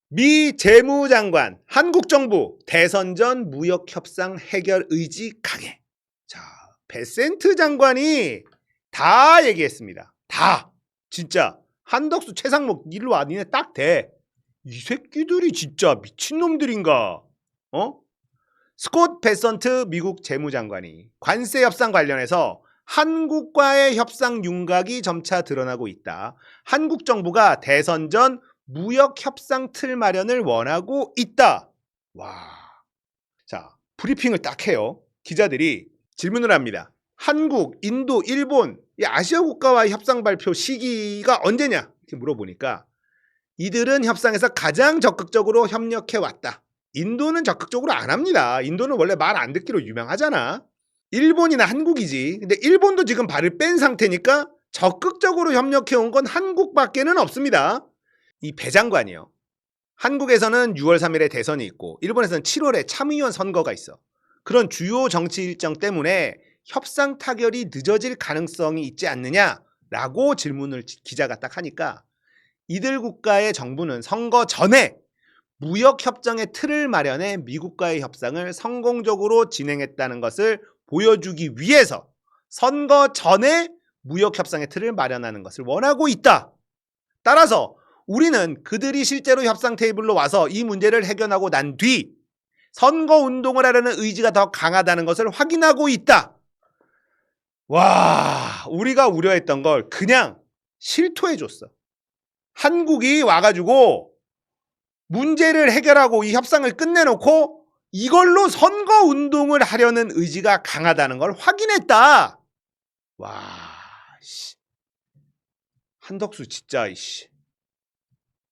미 재무장관, 한국 정부 대선 전 무역 협상 해결 의지 강해. 자, 베센트 장관이 다 얘기했습니다. 다. 진짜 한덕수, 최상목 일로 와. 니네 딱 돼. 이 새끼들이 진짜 미친놈들인가? 스콧 베선트 미국 재무장관이 관세 협상 관련해서 한국과의 협상 윤곽이 점차 드러나고 있다. 한국 정부가 대선 전 무역 협상 틀 마련을 원하고 있다. 와. 자, 브리핑을 딱 해요. 기자들이 질문을 합니다. 한국, 인도, 일본, 이 아시아 국가와의 협상 발표 시기가 언제냐? 이렇게 물어보니까 이들은 협상에서 가장 적극적으로 협력해 왔다. 인도는 적극적으로 안 합니다. 인도는 원래 말 안 듣기로 유명하잖아. 일본이나 한국이지. 근데 일본도 지금 발을 뺀 상태니까 적극적으로 협력해 온 건 한국밖에는 없습니다. 이 배 장관이요. 한국에서는 6월 3일에 대선이 있고 일본에서는 7월에 참의원 선거가 있어. 그런 주요 정치 일정 때문에 협상 타결이 늦어질 가능성이 있지 않느냐라고 질문을 기자가 딱 하니까 이들 국가의 정부는 선거 전에 무역협정의 틀을 마련해 미국과의 협상을 성공적으로 진행했다는 것을 보여주기 위해서 선거 전에 무역협상의 틀을 마련하는 것을 원하고 있다. 따라서 우리는 그들이 실제로 협상 테이블로 와서 이 문제를 해결하고 난 뒤 선거운동을 하려는 의지가 더 강하다는 것을 확인하고 있다. 와, 우리가 우려했던 걸 그냥 실토해줬어. 한국이 와가지고 문제를 해결하고 이 협상을 끝내놓고 이걸로 선거운동을 하려는 의지가 강하다는 걸 확인했다. 와, 씨. 한덕수 진짜 씨.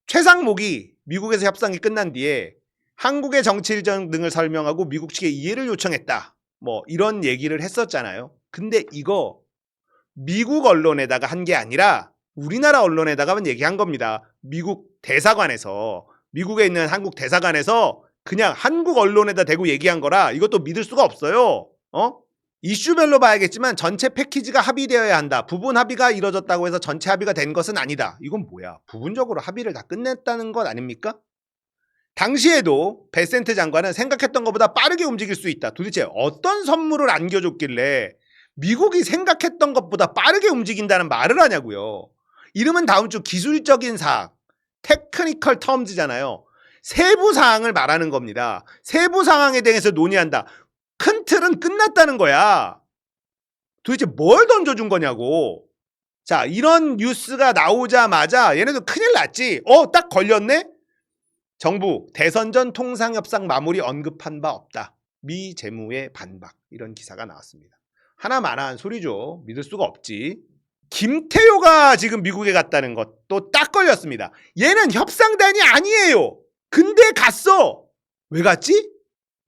최상목이 미국에서 협상이 끝난 뒤에 한국의 정치 일정 등을 설명하고 미국 측에 이해를 요청했다. 뭐 이런 얘기를 했었잖아요. 근데 이거 미국 언론에다가 한 게 아니라 우리나라 언론에다가만 얘기한 겁니다. 미국 대사관에서, 미국에 있는 한국 대사관에서 그냥 한국 언론에다 대고 얘기한 거라 이것도 믿을 수가 없어요. 이슈별로 봐야겠지만 전체 패키지가 합의되어야 한다. 부분 합의가 이뤄졌다고 해서 전체 합의가 된 것은 아니다. 이건 뭐야? 부분적으로 합의를 다 끝냈다는 것 아닙니까? 당시에도 베센트 장관은 생각했던 것보다 빠르게 움직일 수 있다. 도대체 어떤 선물을 안겨줬길래 미국이 생각했던 것보다 빠르게 움직인다는 말을 하냐고요. 이름은 다음 주 기술적인 사항, 테크니컬 텀즈잖아요. 세부 사항을 말하는 겁니다. 세부 사항에 대해서 논의한다. 큰 틀은 끝났다는 거야. 도대체 뭘 던져준 거냐고. 자, 이런 뉴스가 나오자마자 얘네도 큰일 났지. 딱 걸렸네? 정부 대선 전 통상협상 마무리 언급한 바 없다. 미 재무의 반박. 이런 기사가 나왔습니다. 하나만한 소리죠. 믿을 수가 없지. 김태효가 지금 미국에 갔다는 것도 딱 걸렸습니다. 얘는 협상단이 아니에요. 근데 갔어. 왜 갔지?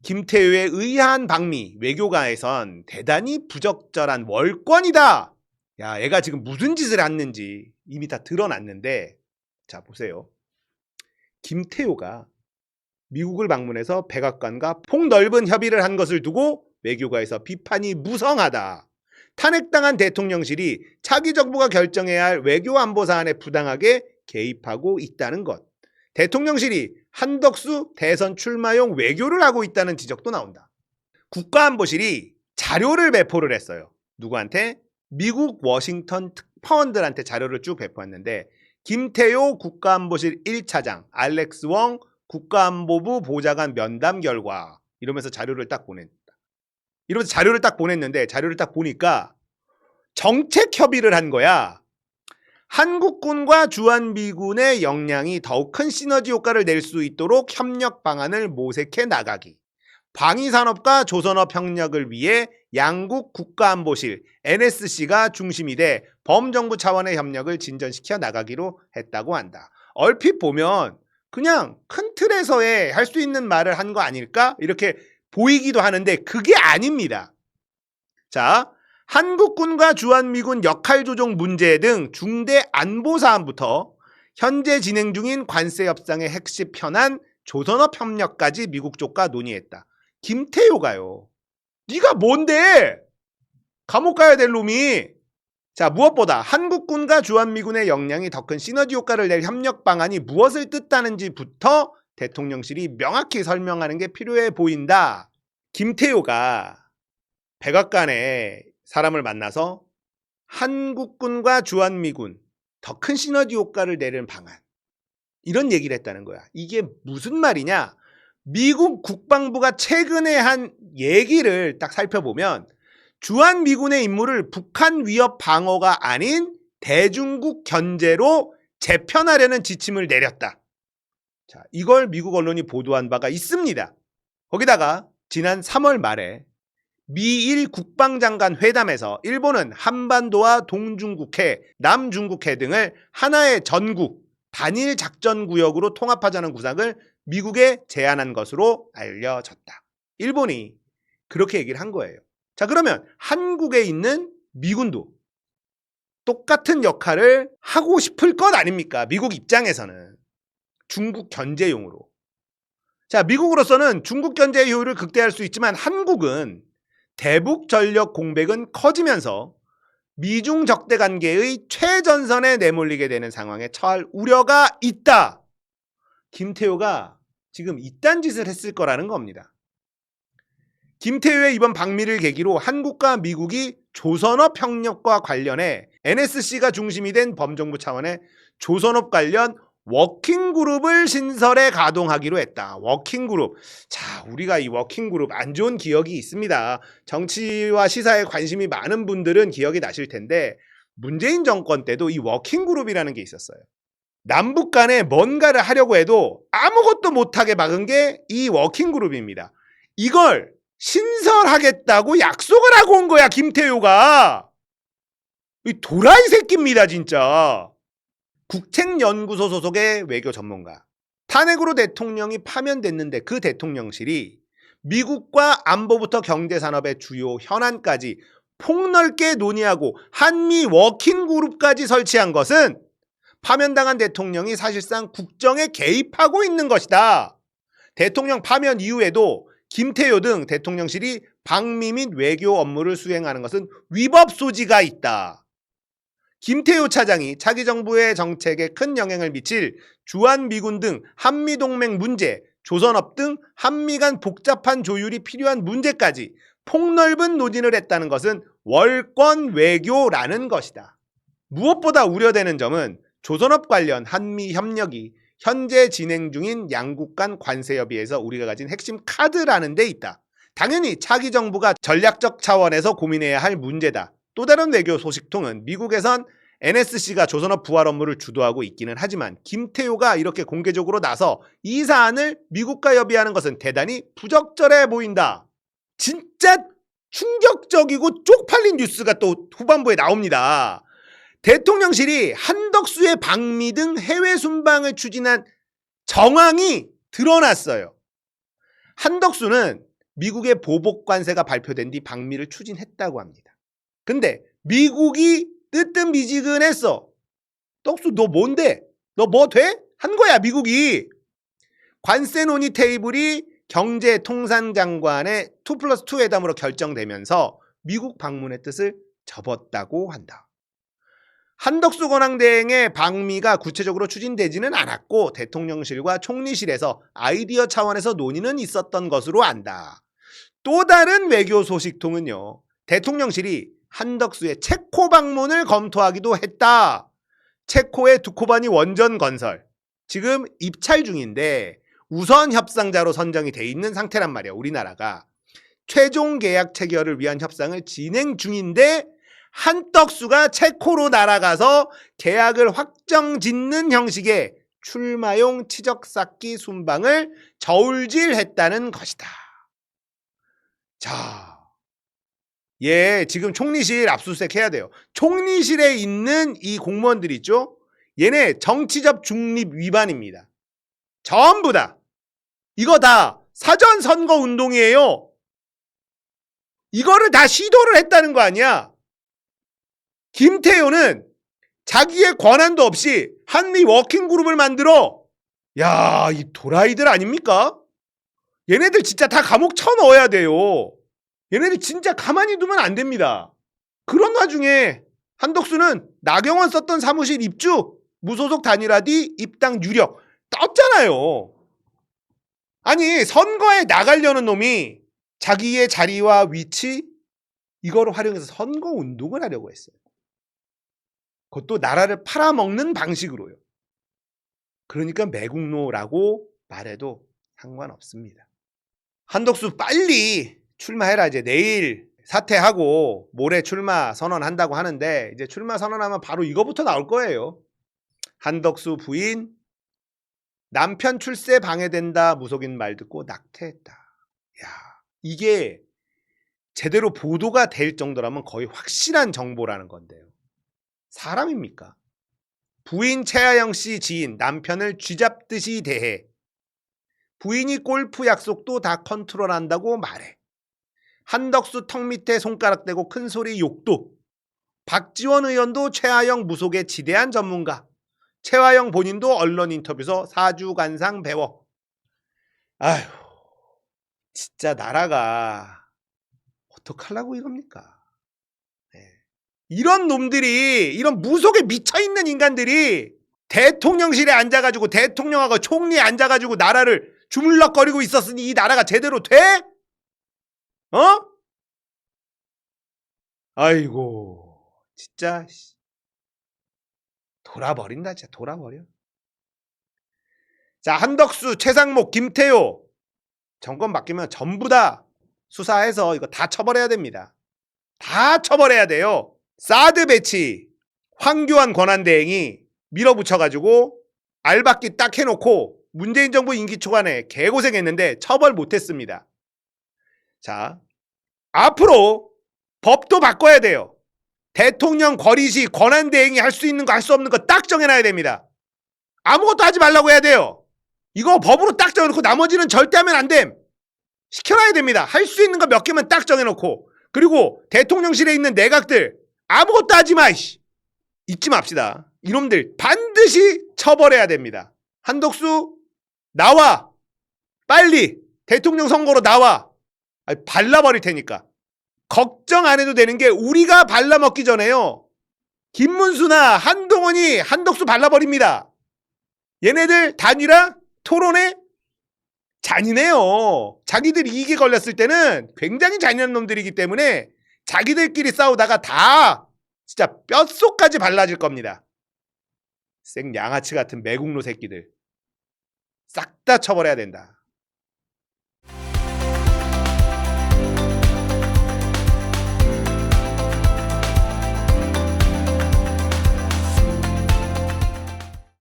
김태효의 의아한 방미, 외교가에선 대단히 부적절한 월권이다. 야, 얘가 지금 무슨 짓을 했는지 이미 다 드러났는데, 자 보세요. 김태효가 미국을 방문해서 백악관과 폭넓은 협의를 한 것을 두고 외교가에서 비판이 무성하다. 탄핵당한 대통령실이 차기 정부가 결정해야 할 외교안보 사안에 부당하게 개입하고 있다는 것. 대통령실이 한덕수 대선 출마용 외교를 하고 있다는 지적도 나온다. 국가안보실이 자료를 배포를 했어요. 누구한테? 미국 워싱턴 특파원들한테 자료를 쭉 배포했는데 김태효 국가안보실 1차장, 알렉스 웡 국가안보부 보좌관 면담 결과 이러면서 자료를 딱 보냈다. 이러면서 자료를 딱 보냈는데 자료를 딱 보니까 정책 협의를 한 거야. 한국군과 주한미군의 역량이 더욱 큰 시너지 효과를 낼 수 있도록 협력 방안을 모색해 나가기. 방위산업과 조선업 협력을 위해 양국 국가안보실 NSC가 중심이 돼 범정부 차원의 협력을 진전시켜 나가기로 했다고 한다. 얼핏 보면 그냥 큰 틀에서의 할 수 있는 말을 한 거 아닐까? 이렇게 보이기도 하는데 그게 아닙니다. 자, 한국군과 주한미군 역할 조정 문제 등 중대 안보 사안부터 현재 진행 중인 관세 협상의 핵심 현안 조선업 협력까지 미국 쪽과 논의했다. 김태효가요. 네가 뭔데? 감옥 가야 될 놈이. 자, 무엇보다 한국군과 주한미군의 역량이 더 큰 시너지 효과를 낼 협력 방안이 무엇을 뜻하는지부터 대통령실이 명확히 설명하는 게 필요해 보인다. 김태효가 백악관에 사람을 만나서 한국군과 주한미군 더 큰 시너지 효과를 내는 방안, 이런 얘기를 했다는 거야. 이게 무슨 말이냐? 미국 국방부가 최근에 한 얘기를 딱 살펴보면 주한미군의 임무를 북한 위협 방어가 아닌 대중국 견제로 재편하려는 지침을 내렸다. 자, 이걸 미국 언론이 보도한 바가 있습니다. 거기다가 지난 3월 말에 미일 국방장관 회담에서 일본은 한반도와 동중국해, 남중국해 등을 하나의 전국, 단일 작전구역으로 통합하자는 구상을 미국에 제안한 것으로 알려졌다. 일본이 그렇게 얘기를 한 거예요. 자, 그러면 한국에 있는 미군도 똑같은 역할을 하고 싶을 것 아닙니까? 미국 입장에서는. 중국 견제용으로. 자, 미국으로서는 중국 견제의 효율을 극대화할 수 있지만 한국은 대북 전력 공백은 커지면서 미중 적대 관계의 최전선에 내몰리게 되는 상황에 처할 우려가 있다. 김태효가 지금 이딴 짓을 했을 거라는 겁니다. 김태효의 이번 방미를 계기로 한국과 미국이 조선업 협력과 관련해 NSC가 중심이 된 범정부 차원의 조선업 관련 워킹그룹을 신설해 가동하기로 했다. 워킹그룹. 자, 우리가 이 워킹그룹 안 좋은 기억이 있습니다. 정치와 시사에 관심이 많은 분들은 기억이 나실 텐데 문재인 정권 때도 이 워킹그룹이라는 게 있었어요. 남북 간에 뭔가를 하려고 해도 아무것도 못하게 막은 게 이 워킹그룹입니다. 이걸 신설하겠다고 약속을 하고 온 거야, 김태효가. 이 도라이 새끼입니다, 진짜. 국책연구소 소속의 외교 전문가. 탄핵으로 대통령이 파면됐는데 그 대통령실이 미국과 안보부터 경제산업의 주요 현안까지 폭넓게 논의하고 한미 워킹그룹까지 설치한 것은 파면당한 대통령이 사실상 국정에 개입하고 있는 것이다. 대통령 파면 이후에도 김태효 등 대통령실이 방미 및 외교 업무를 수행하는 것은 위법 소지가 있다. 김태효 차장이 차기 정부의 정책에 큰 영향을 미칠 주한미군 등 한미동맹 문제, 조선업 등 한미 간 복잡한 조율이 필요한 문제까지 폭넓은 논의를 했다는 것은 월권 외교라는 것이다. 무엇보다 우려되는 점은 조선업 관련 한미 협력이 현재 진행 중인 양국 간 관세 협의에서 우리가 가진 핵심 카드라는 데 있다. 당연히 차기 정부가 전략적 차원에서 고민해야 할 문제다. 또 다른 외교 소식통은 미국에선 NSC가 조선업 부활 업무를 주도하고 있기는 하지만 김태효가 이렇게 공개적으로 나서 이 사안을 미국과 협의하는 것은 대단히 부적절해 보인다. 진짜 충격적이고 쪽팔린 뉴스가 또 후반부에 나옵니다. 대통령실이 한덕수의 방미 등 해외 순방을 추진한 정황이 드러났어요. 한덕수는 미국의 보복 관세가 발표된 뒤 방미를 추진했다고 합니다. 근데 미국이 뜨뜻미지근했어. 떡수 너 뭔데? 너 뭐 돼? 한 거야 미국이. 관세 논의 테이블이 경제통상장관의 2+2 회담으로 결정되면서 미국 방문의 뜻을 접었다고 한다. 한덕수 권한대행의 방미가 구체적으로 추진되지는 않았고 대통령실과 총리실에서 아이디어 차원에서 논의는 있었던 것으로 안다. 또 다른 외교 소식통은요. 대통령실이 한덕수의 체코 방문을 검토하기도 했다. 체코의 두코바니 원전 건설 지금 입찰 중인데 우선 협상자로 선정이 돼 있는 상태란 말이야. 우리나라가 최종 계약 체결을 위한 협상을 진행 중인데 한덕수가 체코로 날아가서 계약을 확정짓는 형식의 출마용 치적쌓기 순방을 저울질했다는 것이다. 자, 지금 총리실 압수수색 해야 돼요. 총리실에 있는 이 공무원들 있죠? 얘네 정치적 중립 위반입니다. 전부 다. 이거 다 사전 선거 운동이에요. 이거를 다 시도를 했다는 거 아니야? 김태효는 자기의 권한도 없이 한미 워킹그룹을 만들어. 야, 이 도라이들 아닙니까? 얘네들 진짜 다 감옥 쳐넣어야 돼요. 얘네들 진짜 가만히 두면 안 됩니다. 그런 와중에 한덕수는 나경원 썼던 사무실 입주, 무소속 단일화 뒤 입당 유력 떴잖아요. 아니 선거에 나가려는 놈이 자기의 자리와 위치 이거를 활용해서 선거 운동을 하려고 했어요. 그것도 나라를 팔아먹는 방식으로요. 그러니까 매국노라고 말해도 상관없습니다. 한덕수 빨리 출마해라. 이제 내일 사퇴하고 모레 출마 선언한다고 하는데 이제 출마 선언하면 바로 이거부터 나올 거예요. 한덕수 부인 남편 출세 방해된다 무속인 말 듣고 낙태했다. 야, 이게 제대로 보도가 될 정도라면 거의 확실한 정보라는 건데요. 사람입니까? 부인 최하영 씨 지인 남편을 쥐잡듯이 대해 부인이 골프 약속도 다 컨트롤한다고 말해. 한덕수 턱 밑에 손가락 대고 큰소리 욕도. 박지원 의원도 최하영 무속의 지대한 전문가. 최하영 본인도 언론 인터뷰에서 사주관상 배워. 아휴, 진짜 나라가 어떡하려고 이겁니까? 네. 이런 놈들이, 이런 무속에 미쳐있는 인간들이 대통령실에 앉아가지고 대통령하고 총리에 앉아가지고 나라를 주물럭거리고 있었으니 이 나라가 제대로 돼? 어? 아이고 진짜 돌아버린다. 진짜 돌아버려. 자, 한덕수, 최상목, 김태효 정권 바뀌면 전부 다 수사해서 이거 다 처벌해야 됩니다. 다 처벌해야 돼요. 사드 배치 황교안 권한대행이 밀어붙여가지고 알박기 딱 해놓고 문재인 정부 임기 초반에 개고생했는데 처벌 못했습니다. 자, 앞으로 법도 바꿔야 돼요. 대통령 거리시 권한대행이 할 수 있는 거 할 수 없는 거 딱 정해놔야 됩니다. 아무것도 하지 말라고 해야 돼요. 이거 법으로 딱 정해놓고 나머지는 절대 하면 안 됨. 시켜놔야 됩니다. 할 수 있는 거 몇 개만 딱 정해놓고. 그리고 대통령실에 있는 내각들 아무것도 하지 마. 잊지 맙시다. 이놈들 반드시 처벌해야 됩니다. 한덕수 나와. 빨리 대통령 선거로 나와. 발라버릴 테니까. 걱정 안 해도 되는 게 우리가 발라먹기 전에요. 김문수나 한동훈이 한덕수 발라버립니다. 얘네들 단일화 토론에 잔인해요. 자기들 이익에 걸렸을 때는 굉장히 잔인한 놈들이기 때문에 자기들끼리 싸우다가 다 진짜 뼛속까지 발라질 겁니다. 생 양아치 같은 매국노 새끼들 싹 다 처벌해야 된다.